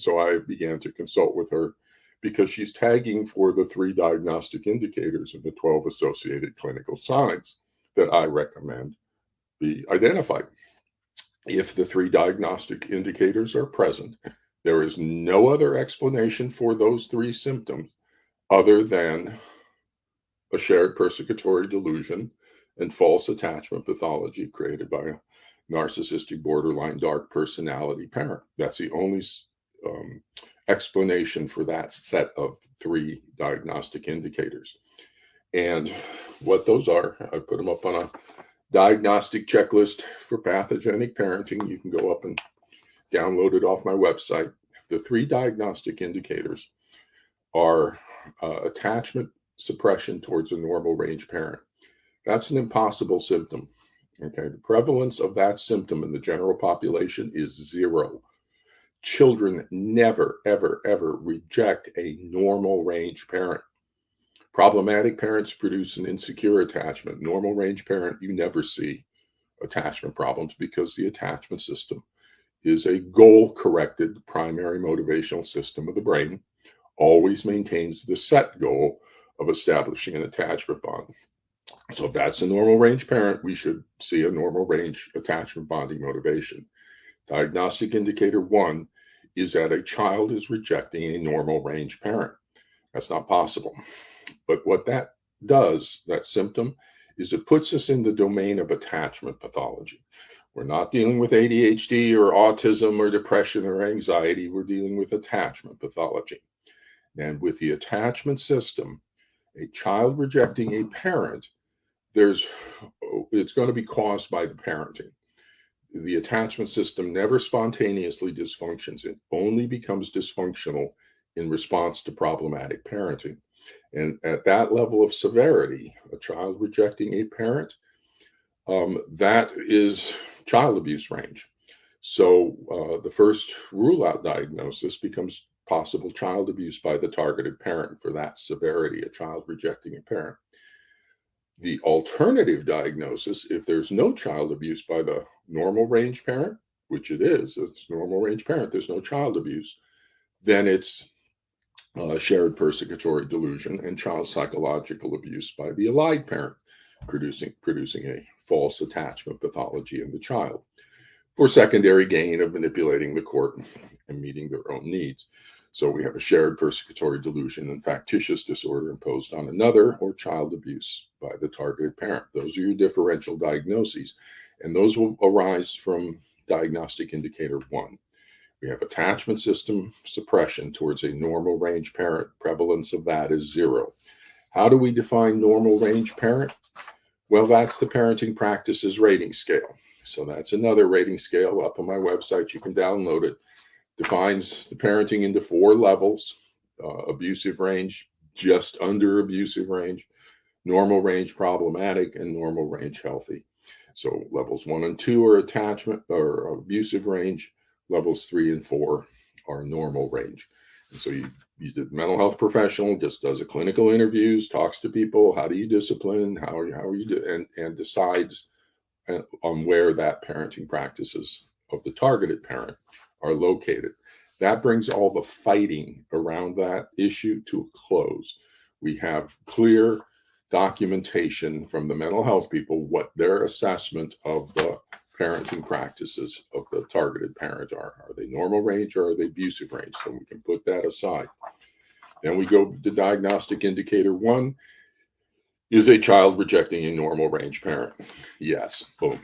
So I began to consult with her because she's tagging for the 3 diagnostic indicators and the 12 associated clinical signs that I recommend be identified. If the 3 diagnostic indicators are present, there is no other explanation for those 3 symptoms other than a shared persecutory delusion and false attachment pathology created by a narcissistic borderline dark personality parent. That's the only explanation for that set of 3 diagnostic indicators. And what those are, I put them up on a diagnostic checklist for pathogenic parenting. You can go up and download it off my website. The 3 diagnostic indicators are attachment suppression towards a normal range parent. That's an impossible symptom. Okay, the prevalence of that symptom in the general population is 0. Children never, ever, ever reject a normal range parent. Problematic parents produce an insecure attachment. Normal range parent, you never see attachment problems because the attachment system is a goal-corrected primary motivational system of the brain, always maintains the set goal of establishing an attachment bond. So if that's a normal range parent, we should see a normal range attachment bonding motivation. Diagnostic indicator 1 is that a child is rejecting a normal range parent. That's not possible. But what that does, that symptom, is it puts us in the domain of attachment pathology. We're not dealing with ADHD or autism or depression or anxiety. We're dealing with attachment pathology. And with the attachment system, a child rejecting a parent, it's going to be caused by the parenting. The attachment system never spontaneously dysfunctions. It only becomes dysfunctional in response to problematic parenting. And at that level of severity, a child rejecting a parent, that is child abuse range. So the first rule-out diagnosis becomes possible child abuse by the targeted parent for that severity, a child rejecting a parent. The alternative diagnosis, if there's no child abuse by the normal range parent, which it's normal range parent, there's no child abuse, then it's shared persecutory delusion and child psychological abuse by the allied parent, producing a false attachment pathology in the child for secondary gain of manipulating the court and meeting their own needs. So we have a shared persecutory delusion and factitious disorder imposed on another, or child abuse by the targeted parent. Those are your differential diagnoses, and those will arise from diagnostic indicator 1. We have attachment system suppression towards a normal range parent. Prevalence of that is 0. How do we define normal range parent? Well, that's the parenting practices rating scale. So that's another rating scale up on my website. You can download it. Defines the parenting into 4 levels: abusive range, just under abusive range, normal range problematic, and normal range healthy. So levels 1 and 2 are attachment or abusive range. Levels 3 and 4 are normal range. And so the mental health professional just does a clinical interviews, talks to people. How do you discipline? How are you and decides on where that parenting practices of the targeted parent are located. That brings all the fighting around that issue to a close. We have clear documentation from the mental health people what their assessment of the parenting practices of the targeted parent are. Are they normal range or are they abusive range? So we can put that aside. Then we go to diagnostic indicator 1. Is a child rejecting a normal range parent? Yes. Boom.